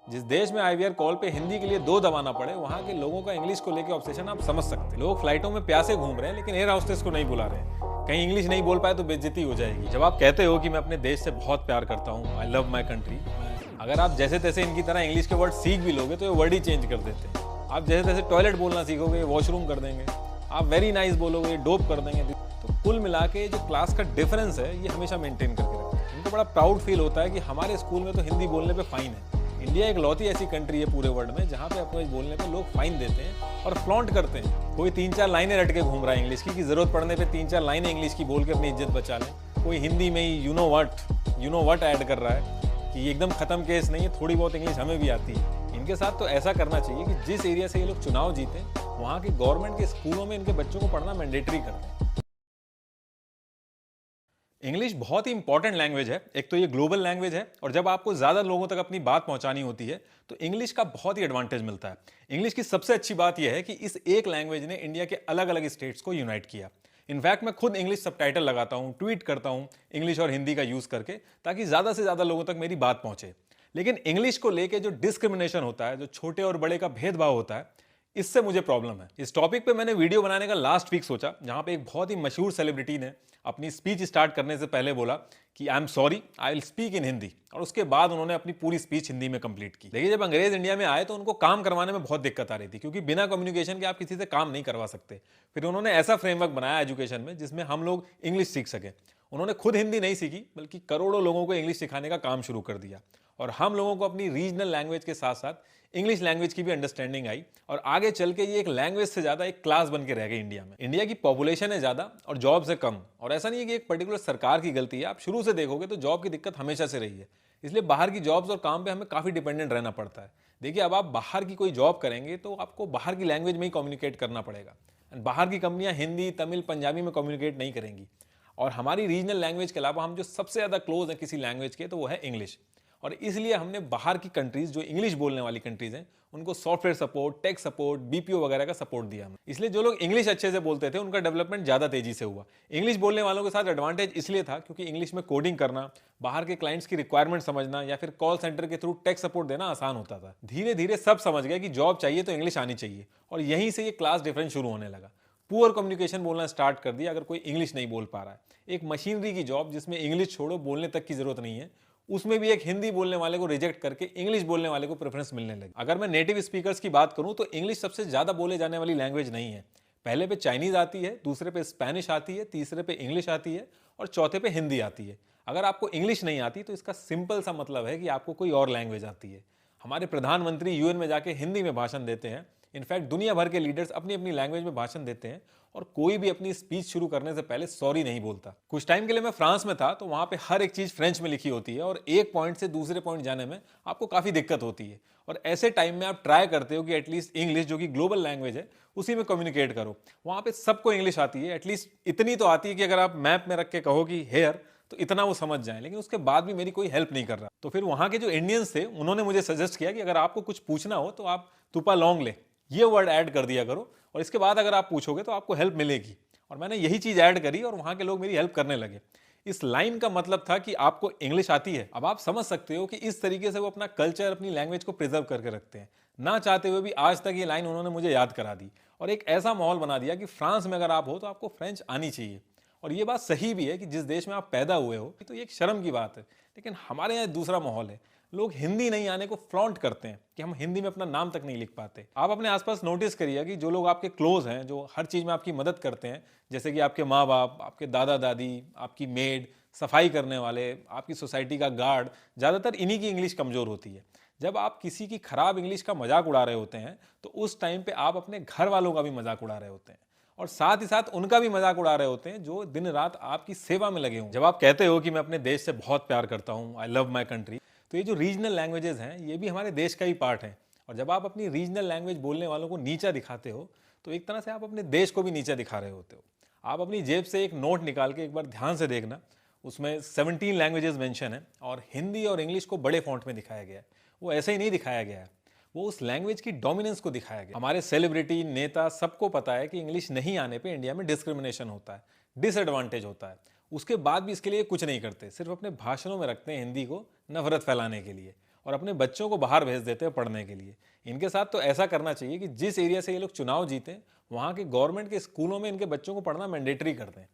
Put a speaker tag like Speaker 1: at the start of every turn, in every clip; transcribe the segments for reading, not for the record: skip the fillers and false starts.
Speaker 1: जिस देश में आईवीआर कॉल पे हिंदी के लिए 2 दबाना पड़े, वहाँ के लोगों का इंग्लिश को लेके ऑब्सेशन आप समझ सकते हैं। लोग फ्लाइटों में प्यासे घूम रहे हैं लेकिन एयर होस्टेस को नहीं बुला रहे हैं। कहीं इंग्लिश नहीं बोल पाए तो बेइज्जती हो जाएगी। जब आप कहते हो कि मैं अपने देश से बहुत प्यार करता हूँ, आई लव माई कंट्री, अगर आप जैसे तैसे इनकी तरह इंग्लिश के वर्ड सीख भी लोगे तो ये वर्ड ही चेंज कर देते हैं। आप जैसे तैसे टॉयलेट बोलना सीखोगे, वॉशरूम कर देंगे। आप वेरी नाइस बोलोगे, डोप कर देंगे। तो कुल मिला के जो क्लास का डिफरेंस है ये हमेशा मेंटेन करके रखते हैं। इनको बड़ा प्राउड फील होता है कि हमारे स्कूल में तो हिंदी बोलने पे फाइन है। इंडिया एक लौती ऐसी कंट्री है पूरे वर्ल्ड में जहाँ पे अपने बोलने पे लोग फाइन देते हैं और फ्लॉन्ट करते हैं। कोई 3-4 लाइनें रट के घूम रहा है इंग्लिश की, जरूरत पड़ने पे 3-4 लाइनें इंग्लिश की बोल के अपनी इज्जत बचा लें। कोई हिंदी में ही यू नो वट ऐड कर रहा है कि ये एकदम खत्म केस नहीं है, थोड़ी बहुत इंग्लिश हमें भी आती है। इनके साथ तो ऐसा करना चाहिए कि जिस एरिया से ये लोग चुनाव जीते वहाँ के गवर्नमेंट के स्कूलों में इनके बच्चों को पढ़ना मैंडेटरी कर दें। इंग्लिश बहुत ही इंपॉर्टेंट लैंग्वेज है। एक तो ये ग्लोबल लैंग्वेज है और जब आपको ज़्यादा लोगों तक अपनी बात पहुंचानी होती है तो इंग्लिश का बहुत ही एडवांटेज मिलता है। इंग्लिश की सबसे अच्छी बात यह है कि इस एक लैंग्वेज ने इंडिया के अलग अलग स्टेट्स को यूनाइट किया। इनफैक्ट मैं खुद इंग्लिश सबटाइटल लगाता हूँ, ट्वीट करता हूँ इंग्लिश और हिंदी का यूज़ करके, ताकि ज़्यादा से ज़्यादा लोगों तक मेरी बात पहुँचे। लेकिन इंग्लिश को लेके जो डिस्क्रिमिनेशन होता है, जो छोटे और बड़े का भेदभाव होता है, इससे मुझे प्रॉब्लम है। इस टॉपिक पे मैंने वीडियो बनाने का लास्ट वीक सोचा, जहां पे एक बहुत ही मशहूर सेलिब्रिटी ने अपनी स्पीच स्टार्ट करने से पहले बोला कि I am sorry, I will speak in Hindi, और उसके बाद उन्होंने अपनी पूरी स्पीच हिंदी में कंप्लीट की। देखिए, जब अंग्रेज इंडिया में आए तो उनको काम करवाने में बहुत दिक्कत आ रही थी, क्योंकि बिना कम्युनिकेशन के आप किसी से काम नहीं करवा सकते। फिर उन्होंने ऐसा फ्रेमवर्क बनाया एजुकेशन में जिसमें हम लोग इंग्लिश सीख सकें। उन्होंने खुद हिंदी नहीं सीखी, बल्कि करोड़ों लोगों को इंग्लिश सिखाने का काम शुरू कर दिया, और हम लोगों को अपनी रीजनल लैंग्वेज के साथ साथ इंग्लिश लैंग्वेज की भी अंडरस्टैंडिंग आई, और आगे चल के ये एक लैंग्वेज से ज्यादा एक क्लास बन के रह गई इंडिया में। इंडिया की पॉपुलेशन है ज्यादा और जॉब से कम, और ऐसा नहीं है कि एक पर्टिकुलर सरकार की गलती है। आप शुरू से देखोगे तो जॉब की दिक्कत हमेशा से रही है, इसलिए बाहर की जॉब्स और काम पे हमें काफी डिपेंडेंट रहना पड़ता है। देखिए, अब आप बाहर की कोई जॉब करेंगे तो आपको बाहर की लैंग्वेज में ही कम्युनिकेट करना पड़ेगा। बाहर की कंपनियां हिंदी, तमिल, पंजाबी में कम्युनिकेट नहीं करेंगी। और हमारी रीजनल लैंग्वेज के अलावा हम जो सबसे ज्यादा क्लोज है किसी लैंग्वेज के, तो वो है इंग्लिश। और इसलिए हमने बाहर की कंट्रीज, जो इंग्लिश बोलने वाली कंट्रीज हैं, उनको software support, tech support, BPO वगैरह का सपोर्ट दिया हमने। इसलिए जो लोग इंग्लिश अच्छे से बोलते थे उनका डेवलपमेंट ज्यादा तेजी से हुआ। इंग्लिश बोलने वालों के साथ एडवांटेज इसलिए था क्योंकि इंग्लिश में कोडिंग करना, बाहर के क्लाइंट्स की रिक्वायरमेंट समझना या फिर कॉल सेंटर के थ्रू टेक सपोर्ट देना आसान होता था। धीरे धीरे सब समझ गए कि जॉब चाहिए तो इंग्लिश आनी चाहिए, और यहीं से ये क्लास डिफरेंस शुरू होने लगा। पुअर कम्युनिकेशन बोलना स्टार्ट कर दिया अगर कोई इंग्लिश नहीं बोल पा रहा है। एक मशीनरी की जॉब जिसमें इंग्लिश छोड़ो, बोलने तक की जरूरत नहीं है, उसमें भी एक हिंदी बोलने वाले को रिजेक्ट करके इंग्लिश बोलने वाले को प्रेफरेंस मिलने लगी। अगर मैं नेटिव स्पीकर्स की बात करूं तो इंग्लिश सबसे ज्यादा बोले जाने वाली लैंग्वेज नहीं है। पहले पे चाइनीज आती है, दूसरे पे स्पेनिश आती है, तीसरे पे इंग्लिश आती है, और चौथे पे हिंदी आती है। अगर आपको इंग्लिश नहीं आती तो इसका सिंपल सा मतलब है कि आपको कोई और लैंग्वेज आती है। हमारे प्रधानमंत्री यूएन में जाके हिंदी में भाषण देते हैं। इनफैक्ट दुनिया भर के लीडर्स अपनी अपनी लैंग्वेज में भाषण देते हैं, और कोई भी अपनी स्पीच शुरू करने से पहले सॉरी नहीं बोलता। कुछ टाइम के लिए मैं फ्रांस में था, तो वहां पे हर एक चीज फ्रेंच में लिखी होती है, और एक पॉइंट से दूसरे पॉइंट जाने में आपको काफी दिक्कत होती है। और ऐसे टाइम में आप ट्राई करते हो कि एटलीस्ट इंग्लिश, जो कि ग्लोबल लैंग्वेज है, उसी में कम्युनिकेट करो। वहां पे सबको इंग्लिश आती है, एटलीस्ट इतनी तो आती है कि अगर आप मैप में रख के कहो कि हेयर, तो इतना वो समझ जाए। लेकिन उसके बाद भी मेरी कोई हेल्प नहीं कर रहा। तो फिर वहां के जो इंडियंस थे उन्होंने मुझे सजेस्ट किया कि अगर आपको कुछ पूछना हो तो आप तुपा लॉन्ग ले, ये वर्ड ऐड कर दिया करो, और इसके बाद अगर आप पूछोगे तो आपको हेल्प मिलेगी। और मैंने यही चीज ऐड करी और वहां के लोग मेरी हेल्प करने लगे। इस लाइन का मतलब था कि आपको इंग्लिश आती है। अब आप समझ सकते हो कि इस तरीके से वो अपना कल्चर, अपनी लैंग्वेज को प्रिजर्व करके रखते हैं। ना चाहते हुए भी आज तक ये लाइन उन्होंने मुझे याद करा दी, और एक ऐसा माहौल बना दिया कि फ्रांस में अगर आप हो तो आपको फ्रेंच आनी चाहिए। और ये बात सही भी है कि जिस देश में आप पैदा हुए हो तो ये एक शर्म की बात है। लेकिन हमारे यहाँ दूसरा माहौल है। लोग हिंदी नहीं आने को फ्लॉन्ट करते हैं कि हम हिंदी में अपना नाम तक नहीं लिख पाते। आप अपने आसपास नोटिस करिए कि जो लोग आपके क्लोज हैं, जो हर चीज में आपकी मदद करते हैं, जैसे कि आपके माँ बाप, आपके दादा दादी, आपकी मेड, सफाई करने वाले, आपकी सोसाइटी का गार्ड, ज्यादातर इन्हीं की इंग्लिश कमजोर होती है। जब आप किसी की खराब इंग्लिश का मजाक उड़ा रहे होते हैं तो उस टाइम पे आप अपने घर वालों का भी मजाक उड़ा रहे होते हैं, और साथ ही साथ उनका भी मजाक उड़ा रहे होते हैं जो दिन रात आपकी सेवा में लगे हों। जब आप कहते हो कि मैं अपने देश से बहुत प्यार करता हूं, आई लव माई कंट्री, तो ये जो रीजनल लैंग्वेजेस हैं ये भी हमारे देश का ही पार्ट है। और जब आप अपनी रीजनल लैंग्वेज बोलने वालों को नीचा दिखाते हो तो एक तरह से आप अपने देश को भी नीचा दिखा रहे होते हो। आप अपनी जेब से एक नोट निकाल के एक बार ध्यान से देखना, उसमें 17 लैंग्वेजेस मेंशन है, और हिंदी और इंग्लिश को बड़े फॉन्ट में दिखाया गया है। वो ऐसे ही नहीं दिखाया गया है, वो उस लैंग्वेज की डोमिनेंस को दिखाया गया। हमारे सेलिब्रिटी, नेता, सबको पता है कि इंग्लिश नहीं आने पे इंडिया में डिस्क्रिमिनेशन होता है, डिसएडवांटेज होता है। उसके बाद भी इसके लिए कुछ नहीं करते, सिर्फ अपने भाषणों में रखते हैं हिंदी को नफरत फैलाने के लिए। और अपने बच्चों को बाहर भेज देते हैं पढ़ने के लिए। इनके साथ तो ऐसा करना चाहिए कि जिस एरिया से ये लोग चुनाव जीतें वहाँ के गवर्नमेंट के स्कूलों में इनके बच्चों को पढ़ना मैंडेटरी कर दें,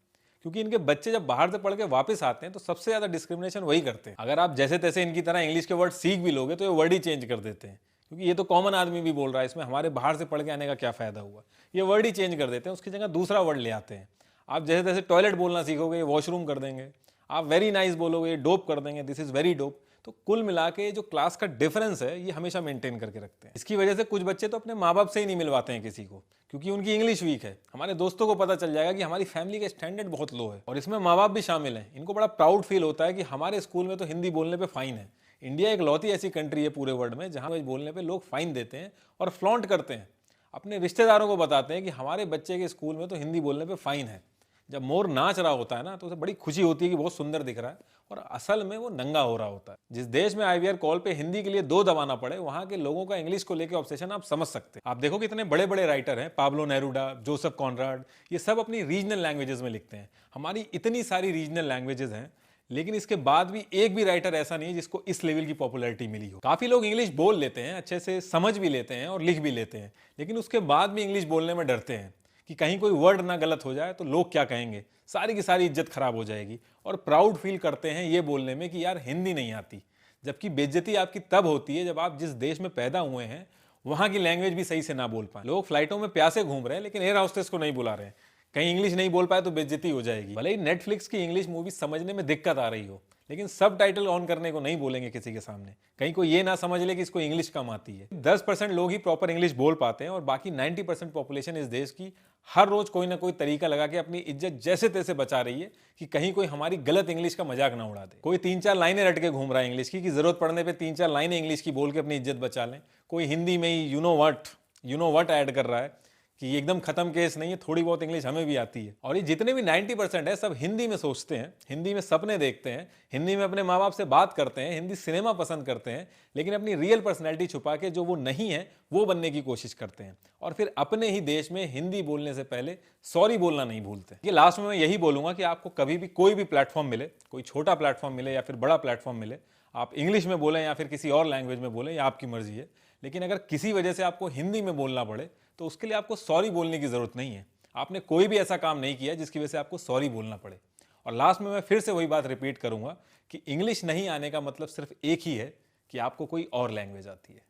Speaker 1: क्योंकि इनके बच्चे जब बाहर से पढ़ के वापस आते हैं तो सबसे ज़्यादा डिस्क्रिमिनेशन वही करते हैं। अगर आप जैसे तैसे इनकी तरह इंग्लिश के वर्ड सीख भी लोगे तो ये वर्ड ही चेंज कर देते हैं, क्योंकि ये तो कॉमन आदमी भी बोल रहा है, इसमें हमारे बाहर से पढ़ के आने का क्या फ़ायदा हुआ। ये वर्ड ही चेंज कर देते हैं, उसकी जगह दूसरा वर्ड ले आते हैं। आप जैसे तैसे टॉयलेट बोलना सीखोगे ये वॉशरूम कर देंगे, आप वेरी नाइस बोलोगे ये डोप कर देंगे, दिस इज़ वेरी डोप। तो कुल मिला के जो क्लास का डिफरेंस है ये हमेशा मेंटेन करके रखते हैं। इसकी वजह से कुछ बच्चे तो अपने माँ बाप से ही नहीं मिलवाते हैं किसी को, क्योंकि उनकी इंग्लिश वीक है। हमारे दोस्तों को पता चल जाएगा कि हमारी फैमिली का स्टैंडर्ड बहुत लो है, और इसमें माँ बाप भी शामिल हैं। इनको बड़ा प्राउड फील होता है कि हमारे स्कूल में तो हिंदी बोलने पे फाइन है। इंडिया एक लौती ऐसी कंट्री है पूरे वर्ल्ड में जहाँ बोलने पे लोग फाइन देते हैं और फ्लॉन्ट करते हैं। अपने रिश्तेदारों को बताते हैं कि हमारे बच्चे के स्कूल में तो हिंदी बोलने पे फाइन है। जब मोर नाच रहा होता है ना तो उसे बड़ी खुशी होती है कि बहुत सुंदर दिख रहा है, और असल में वो नंगा हो रहा होता है। जिस देश में आईवीआर कॉल पे हिंदी के लिए 2 दबाना पड़े, वहां के लोगों का इंग्लिश को लेकर ऑब्सेशन आप समझ सकते हैं। आप देखो कितने बड़े बड़े राइटर हैं, पाब्लो नेरुडा, जोसेफ कॉनराड, ये सब अपनी रीजनल लैंग्वेजेस में लिखते हैं। हमारी इतनी सारी रीजनल लैंग्वेजेस हैं, लेकिन इसके बाद भी एक भी राइटर ऐसा नहीं है जिसको इस लेवल की पॉपुलैरिटी मिली हो। काफी लोग इंग्लिश बोल लेते हैं, अच्छे से समझ भी लेते हैं और लिख भी लेते हैं, लेकिन उसके बाद भी इंग्लिश बोलने में डरते हैं कि कहीं कोई वर्ड ना गलत हो जाए तो लोग क्या कहेंगे, सारी की सारी इज्जत खराब हो जाएगी। और प्राउड फील करते हैं ये बोलने में कि यार हिंदी नहीं आती, जबकि बेइज्जती आपकी तब होती है जब आप जिस देश में पैदा हुए हैं वहां की लैंग्वेज भी सही से ना बोल पाए। लोग फ्लाइटों में प्यासे घूम रहे हैं लेकिन एयर होस्टेस को नहीं बुला रहे हैं, कहीं इंग्लिश नहीं बोल पाए तो बेइज्जती हो जाएगी। भले ही नेटफ्लिक्स की इंग्लिश मूवी समझने में दिक्कत आ रही हो, लेकिन सब टाइटल ऑन करने को नहीं बोलेंगे किसी के सामने, कहीं कोई ये ना समझ ले कि इसको इंग्लिश कम आती है। 10% लोग ही प्रॉपर इंग्लिश बोल पाते हैं और बाकी 90% पॉपुलेशन इस देश की हर रोज कोई ना कोई तरीका लगा के अपनी इज्जत जैसे तैसे बचा रही है कि कहीं कोई हमारी गलत इंग्लिश का मजाक ना उड़ा दे। कोई 3-4 लाइनें रट के घूम रहा है इंग्लिश की कि जरूरत पड़ने पे 3-4 लाइनें इंग्लिश की बोल के अपनी इज्जत बचा लें। कोई हिंदी में ही यू नो वट ऐड कर रहा है कि ये एकदम खत्म केस नहीं है, थोड़ी बहुत इंग्लिश हमें भी आती है। और ये जितने भी 90% है सब हिंदी में सोचते हैं, हिंदी में सपने देखते हैं, हिंदी में अपने माँ बाप से बात करते हैं, हिंदी सिनेमा पसंद करते हैं, लेकिन अपनी रियल पर्सनैलिटी छुपा के जो वो नहीं है वो बनने की कोशिश करते हैं। और फिर अपने ही देश में हिंदी बोलने से पहले सॉरी बोलना नहीं भूलते। ये लास्ट में मैं यही बोलूंगा कि आपको कभी भी कोई भी प्लेटफॉर्म मिले, कोई छोटा प्लेटफॉर्म मिले या फिर बड़ा प्लेटफॉर्म मिले, आप इंग्लिश में बोलें या फिर किसी और लैंग्वेज में बोलें, या आपकी मर्जी है, लेकिन अगर किसी वजह से आपको हिंदी में बोलना पड़े तो उसके लिए आपको सॉरी बोलने की जरूरत नहीं है। आपने कोई भी ऐसा काम नहीं किया जिसकी वजह से आपको सॉरी बोलना पड़े। और लास्ट में मैं फिर से वही बात रिपीट करूंगा कि इंग्लिश नहीं आने का मतलब सिर्फ एक ही है कि आपको कोई और लैंग्वेज आती है।